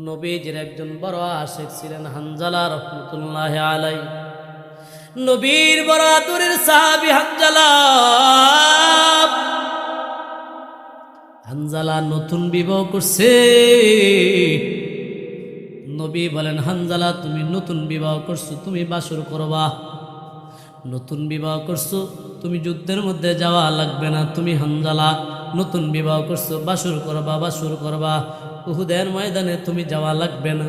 নবীজির একজন বড় আশিক ছিলেন হানজালা রাহমাতুল্লাহি আলাইহি। নবীর বড় আদরের সাহাবী হানজালা। হানজালা নতুন বিবাহ করছে। নবী বলেন, হানজালা তুমি নতুন বিবাহ করছো, তুমি বাসর করবা। নতুন বিবাহ করছো, তুমি যুদ্ধের মধ্যে যাওয়া লাগবে না। তুমি হানজালা নতুন বিবাহ করছো, বাসর করবা, বাসর করবা। উহুদের ময়দানে তুমি যাওয়া লাগবে না।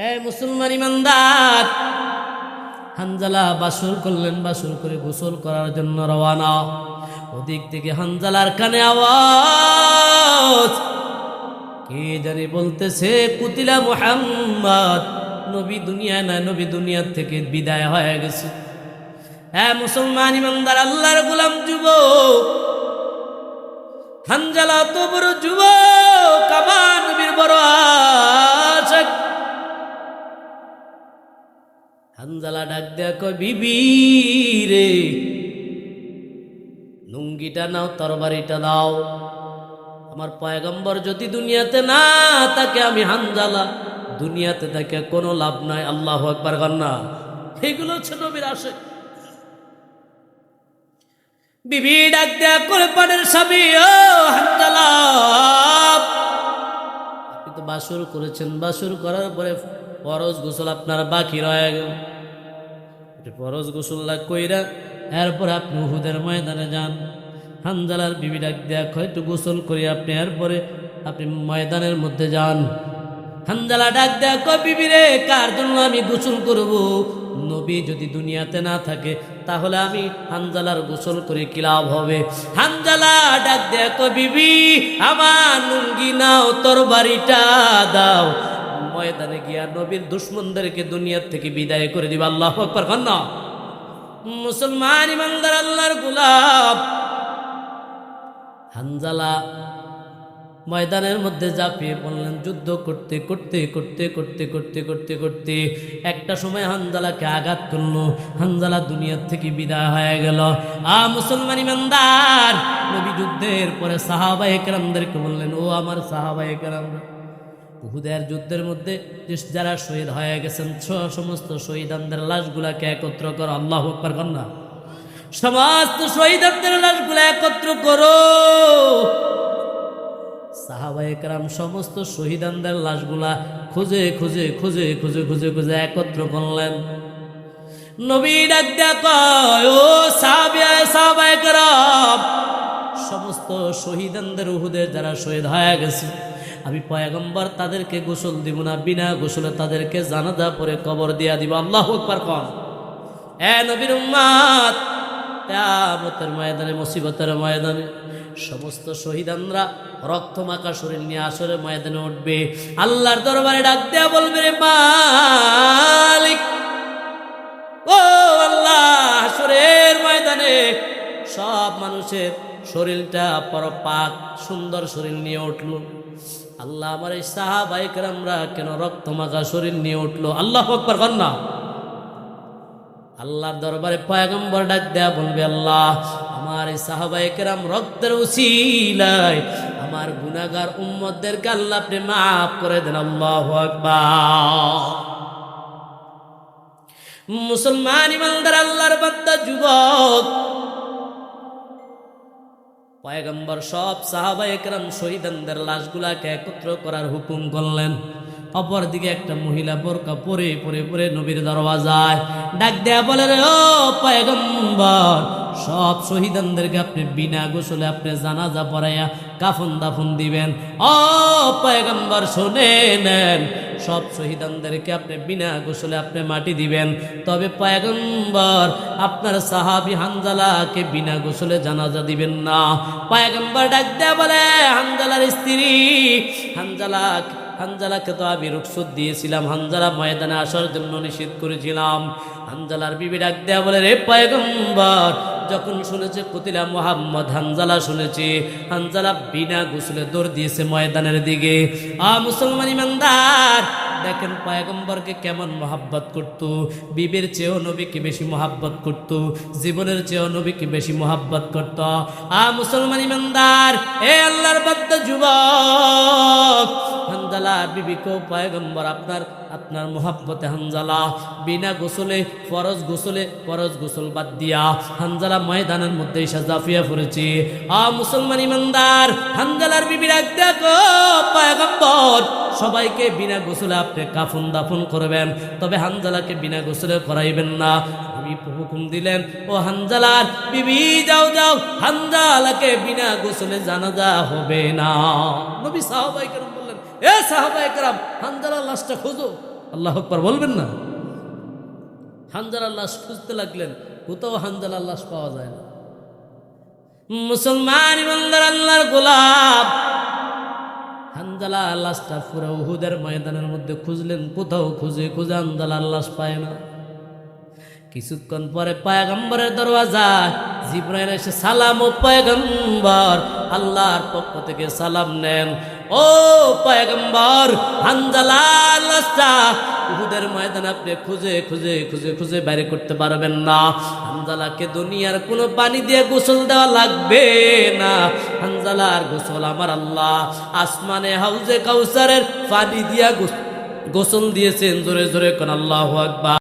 এই মুসলমান ইমানদার, হানজালা বাসর করলেন। বাসর করে গোসল করার জন্য রওয়ানা। ওদিক থেকে হানজালার কানে আওয়াজ, কে জানি বলতেছে, কুতিলা মুহাম্মদ, নবী দুনিয়া নাই, নবী দুনিয়া থেকে বিদায় হয়ে গেছে। হ্যাঁ মুসলমান ইমানদার, আল্লাহর গোলাম যুবক হানজালা তো বড় যুবক, আমার নবীর বড় আশিক। হানজালা ডাক দেয়া কয়, বিবি রে, লুঙ্গিটা নাও, তরবারিটা দাও। আমার পয়গম্বর যদি দুনিয়াতে না থাকে, আমি হানজালা দুনিয়াতে থাকে কোনো লাভ নাই। আল্লাহু আকবার গন্না। এগুলো হচ্ছে নবীর আশিক। বিবি ডাক দেয়া করে, পানের স্বামী, ও হানজালা, আপনি তো বাসর করেছেন, বাসর করার পরে ফরজ গোসল আপনার বাকি রয়ে গেল। ফরজ গোসল কইরা এরপরে আপনি উহুদের ময়দানে যান। হানজালার বিবি ডাক দেয়া কয়, একটু গোসল করি আপনি, এরপরে আপনি ময়দানের মধ্যে যান। হানজালা ডাক দেয়া কয়, বিবি রে, কার জন্য আমি গোসল করব? নবী যদি দুনিয়াতে না থাকে, তাহলে আমি হানজালার গোসল করে কি লাভ হবে? হানজালা ডাক দেয়া কয়, বিবি আমার লুঙ্গি নাও, তরবারিটা দাও, ময়দানে গিয়া নবীর দুশমনদেরকে দুনিয়ার থেকে বিদায় করে দিবা। আল্লাহু আকবার কন্না। মুসলমান ইমানদার, আল্লাহর গোলাম হানজালা ময়দানের মধ্যে ঝাঁপিয়ে পড়লেন। যুদ্ধ করতে করতে করতে করতে করতে করতে করতে একটা সময় হানজালাকে আঘাত করলো। হানজালা দুনিয়ার থেকে বিদায় হয়ে গেল। মুসলমান ইমানদার, নবী যুদ্ধের পরে সাহাবায়ে কেরামদেরকে বললেন, ও আমার সাহাবায়ে কেরামরা, উহুদের যুদ্ধের মধ্যে যারা শহীদ হয়ে গেছেন, সমস্ত শহীদানদের লাশগুলাকে একত্র করো। আল্লাহু আকবার কন্যা। সমস্ত শহীদানদের লাশগুলা একত্র করো। সাহাবায়ে কেরাম সমস্ত শহীদানদের লাশগুলা খুঁজে খুঁজে খুঁজে খুঁজে খুঁজে খুঁজে একত্র করলেন। নবী ডাক দেয়া কয়, ও সাহাবায়ে কেরাম, সমস্ত শহীদানদের, উহুদের যারা শহীদ হয়ে গেছে, আমি পয়গম্বর তাদেরকে গোসল দিব না, বিনা গোসলে তাদেরকে জানাজা পরে কবর দিয়া দিব। আল্লাহু আকবার কোন। এ নবীর উম্মত, কিয়ামতের ময়দানে, মুসিবতের ময়দানে সমস্ত শহীদানরা রক্তমাখা শরীর নিয়ে আসরের ময়দানে উঠবে। আল্লাহর দরবারে ডাক দেয়া বলবে, রে মালিক, ও আল্লাহ, আসরের ময়দানে সব মানুষের শরীরটা পাক সুন্দর শরীর নিয়ে উঠলো। আল্লাহ, আমার এই সাহাবায়ে কেরামরা কেন রক্তমাখা শরীর নিয়ে উঠলো? আল্লাহু আকবার কন্যা। আল্লাহর দরবারে পয়গম্বর ডাক দেয়া বলবে, আল্লাহ, আমার এই সাহাবায়ে কেরাম রক্তের উসিলায় আমার গুনাহগার উম্মতদেরকে আল্লাহ আপনি মাফ করে দেন। আল্লাহু আকবার। মুসলমান ইমানদার, আল্লাহর বান্দা যুবক, পয়গম্বর সব সাহাবায়ে কেরাম শহীদানদের লাশগুলাকে একত্র করার হুকুম করলেন। অপরদিকে একটা মহিলা বোরকা পরে পরে পরে নবীর দরওয়াজায় ডাক দেয়া বলে, রে ও পয়গম্বর, সব শহীদানদেরকে আপনি বিনা গোসলে আপনি জানাজা পড়াইয়া কাফন দাফন দিবেন। ও পয়গম্বর, শুনে নেন, সব শহীদানদেরকে আপনি বিনা গোসলে আপনি মাটি দিবেন। তবে পয়গম্বর, আপনার সাহাবী হানজালাকে বিনা গোসলে জানাজা দিবেন না। পয়গম্বর ডাক দেয়া বলে, হানজালার স্ত্রী, হানজালাকে তো আমি রুখসত দিয়েছিলাম, হানজালা ময়দানে আসার জন্য নিষেধ করেছিলাম। হানজালার বিবি ডাক দেয়া বলে, রে পয়গম্বর, যখন শুনেছে কুতিলা মুহাম্মদ, হানজালা শুনেছে, হানজালা বিনা গোসলে দৌড় দিয়েছে ময়দানের দিকে। মুসলমান ইমানদার, দেখেন পয়গম্বরকে কেমন মহাব্বত করত, বিবির চেয়েও নবীকে বেশি মহাব্বত করত, জীবনের চেয়েও নবীকে বেশি মহাব্বত করত। মুসলমান ইমানদার, এ আল্লাহর বান্দা যুবক, হানজালার বিবিকেও পয়গম্বর আপনার মোহাব্বতে হানজালা বিনা গোসলে ফরজ গোসল বাদ দিয়া হানজালা ময়দানের মধ্যে এসে জাফিয়া পড়েছে। মুসলমান ইমানদার, হানজালার বিবি ডাক দেখো পয়গম্বর সবাইকে বিনা গোসলে আপনি কাফন দাফন করবেন, তবে হানজালাকে বিনা গোসলে করাইবেন না। নবী হুকুম দিলেন, ও হানজালার বিবি যাও যাও, হানজালাকে বিনা গোসলে জানাজা হবে না। নবী সাহাবায়ে কেরাম বললেন, এ সাহাবায়ে কেরাম, হানজালার লাশটা খোঁজো। আল্লাহু আকবার বলবেন না? হানজালার লাশ খুঁজতে লাগলেন, কোথাও হানজালার লাশ পাওয়া যায় না। মুসলমান ইমানদার, আল্লাহর গোলাম, হানজালার লাশটা পুরো উহুদের ময়দানের মধ্যে খুঁজলেন, কোথাও খুঁজে হানজালার লাশ পায় না। কিছুক্ষণ পরে পয়গম্বরের দরওয়াজায় জিবরাইল এসে সালাম, ও পয়গম্বর, আল্লাহর পক্ষ থেকে সালাম নেন। ও পয়গম্বর, হানজালার লাশটা উহুদের ময়দানে আপনি খুঁজে বাইরে করতে পারবেন না। হানজালাকে দুনিয়ার কোনো পানি দিয়ে গোসল দেওয়া লাগবে না। হানজালার গোসল আমার আল্লাহ আসমানে হাউজে কাউসারের পানি দিয়া গোসল দিয়েছেন। জোরে জোরে কোন আল্লাহু আকবার।